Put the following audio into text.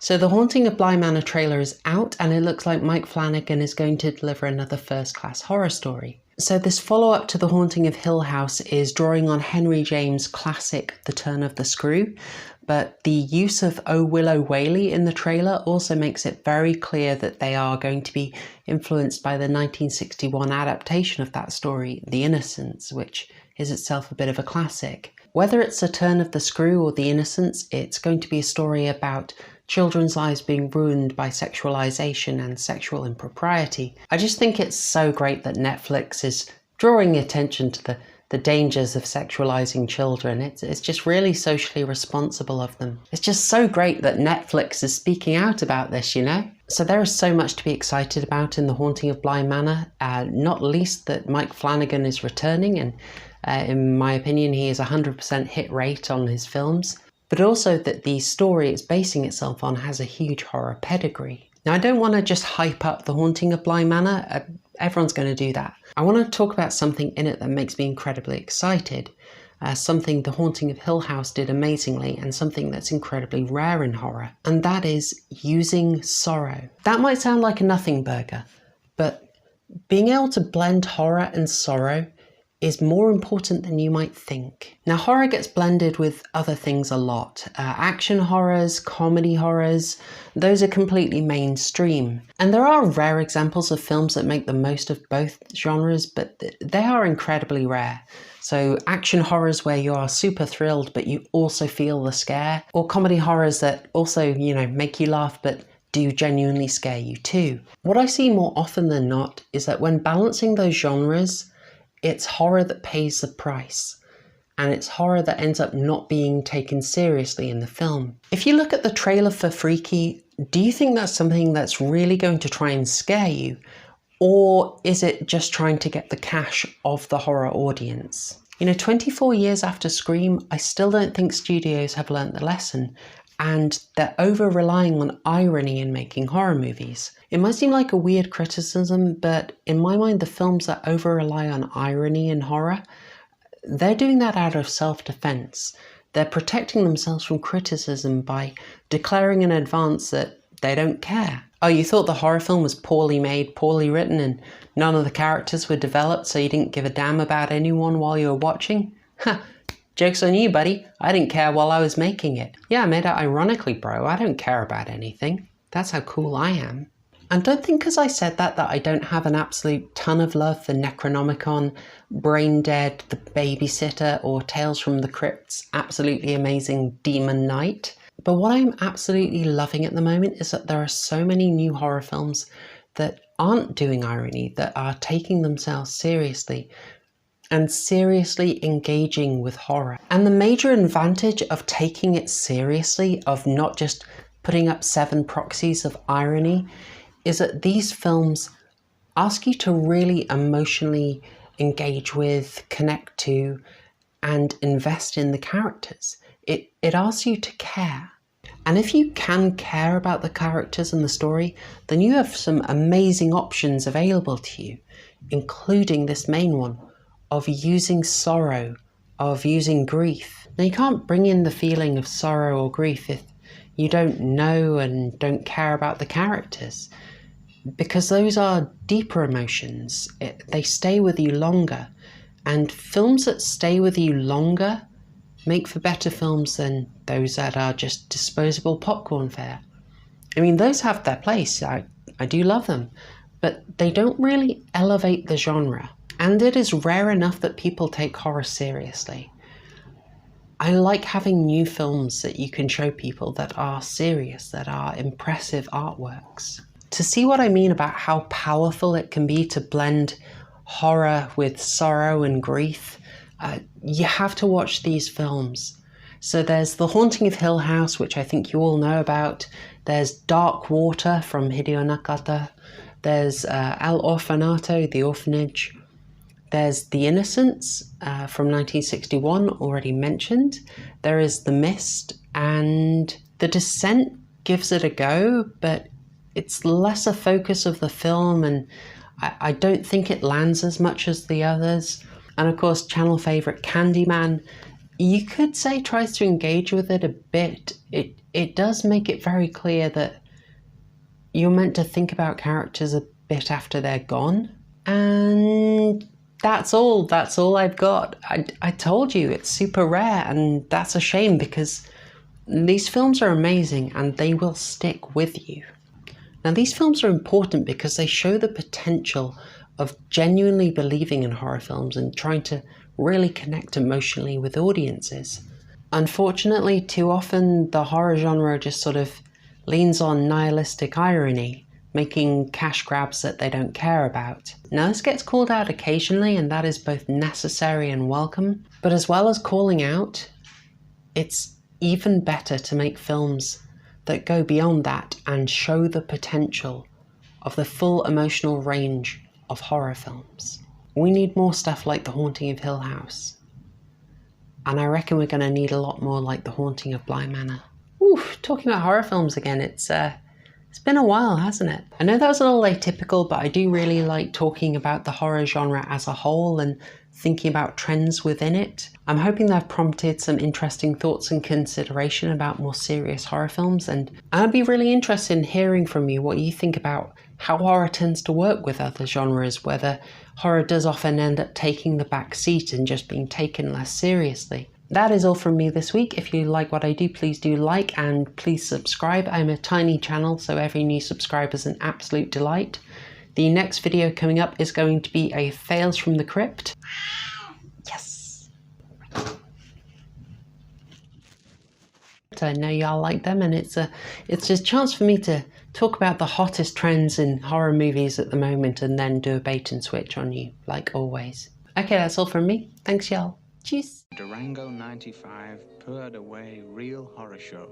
So the Haunting of Bly Manor trailer is out, and it looks like Mike Flanagan is going to deliver another first-class horror story. So this follow-up to The Haunting of Hill House is drawing on Henry James' classic The Turn of the Screw, but the use of Oh Willow Whaley in the trailer also makes it very clear that they are going to be influenced by the 1961 adaptation of that story, The Innocents, which is itself a bit of a classic. Whether it's A Turn of the Screw or The Innocents, it's going to be a story about children's lives being ruined by sexualization and sexual impropriety. I just think it's so great that Netflix is drawing attention to the dangers of sexualizing children. It's just really socially responsible of them. It's just so great that Netflix is speaking out about this, you know? So there is so much to be excited about in The Haunting of Bly Manor, not least that Mike Flanagan is returning, and in my opinion he is 100% hit rate on his films. But also that the story it's basing itself on has a huge horror pedigree. Now, I don't want to just hype up The Haunting of Bly Manor. Everyone's going to do that. I want to talk about something in it that makes me incredibly excited. Something The Haunting of Hill House did amazingly, and something that's incredibly rare in horror. And that is using sorrow. That might sound like a nothing burger, but being able to blend horror and sorrow is more important than you might think. Now, horror gets blended with other things a lot. Action horrors, comedy horrors, those are completely mainstream. And there are rare examples of films that make the most of both genres, but they are incredibly rare. So action horrors where you are super thrilled, but you also feel the scare, or comedy horrors that also, you know, make you laugh, but do genuinely scare you too. What I see more often than not is that when balancing those genres, it's horror that pays the price, and it's horror that ends up not being taken seriously in the film. If you look at the trailer for Freaky, do you think that's something that's really going to try and scare you? Or is it just trying to get the cash of the horror audience? You know, 24 years after Scream, I still don't think studios have learnt the lesson, and they're over-relying on irony in making horror movies. It might seem like a weird criticism, but in my mind, the films that over-rely on irony in horror, they're doing that out of self-defense. They're protecting themselves from criticism by declaring in advance that they don't care. Oh, you thought the horror film was poorly made, poorly written, and none of the characters were developed, so you didn't give a damn about anyone while you were watching? Ha! Joke's on you, buddy. I didn't care while I was making it. Yeah, I made it ironically, bro. I don't care about anything. That's how cool I am. And don't think because I said that I don't have an absolute ton of love for Necronomicon, Brain Dead, The Babysitter, or Tales from the Crypt's absolutely amazing Demon Knight. But what I'm absolutely loving at the moment is that there are so many new horror films that aren't doing irony, that are taking themselves seriously, and seriously engaging with horror. And the major advantage of taking it seriously, of not just putting up 7 proxies of irony, is that these films ask you to really emotionally engage with, connect to, and invest in the characters. It asks you to care. And if you can care about the characters and the story, then you have some amazing options available to you, including this main one, of using sorrow, of using grief. Now, you can't bring in the feeling of sorrow or grief if you don't know and don't care about the characters, because those are deeper emotions. They stay with you longer, and films that stay with you longer make for better films than those that are just disposable popcorn fare. I mean, those have their place. I do love them, but they don't really elevate the genre. And it is rare enough that people take horror seriously. I like having new films that you can show people that are serious, that are impressive artworks. To see what I mean about how powerful it can be to blend horror with sorrow and grief, you have to watch these films. So there's The Haunting of Hill House, which I think you all know about. There's Dark Water from Hideo Nakata. There's El Orfanato, The Orphanage. There's The Innocents from 1961, already mentioned. There is The Mist, and The Descent gives it a go, but it's less a focus of the film, and I don't think it lands as much as the others. And of course, channel favourite Candyman, you could say tries to engage with it a bit. it does make it very clear that you're meant to think about characters a bit after they're gone. And that's all I've got. I told you it's super rare, and that's a shame because these films are amazing and they will stick with you. Now, these films are important because they show the potential of genuinely believing in horror films and trying to really connect emotionally with audiences. Unfortunately, too often the horror genre just sort of leans on nihilistic irony, making cash grabs that they don't care about. Now, this gets called out occasionally, and that is both necessary and welcome, but as well as calling out, it's even better to make films that go beyond that and show the potential of the full emotional range of horror films. We need more stuff like The Haunting of Hill House. And I reckon we're going to need a lot more like The Haunting of Bly Manor. Oof, talking about horror films again, it's been a while, hasn't it? I know that was a little atypical, but I do really like talking about the horror genre as a whole and thinking about trends within it. I'm hoping that I've prompted some interesting thoughts and consideration about more serious horror films, and I'd be really interested in hearing from you what you think about how horror tends to work with other genres, whether horror does often end up taking the back seat and just being taken less seriously. That is all from me this week. If you like what I do, please do like and please subscribe. I'm a tiny channel, so every new subscriber is an absolute delight. The next video coming up is going to be a Fails from the Crypt. Yes! I know y'all like them, and it's just a chance for me to talk about the hottest trends in horror movies at the moment and then do a bait and switch on you, like always. Okay, that's all from me. Thanks, y'all. Cheers! Durango 95 purred away real horror show.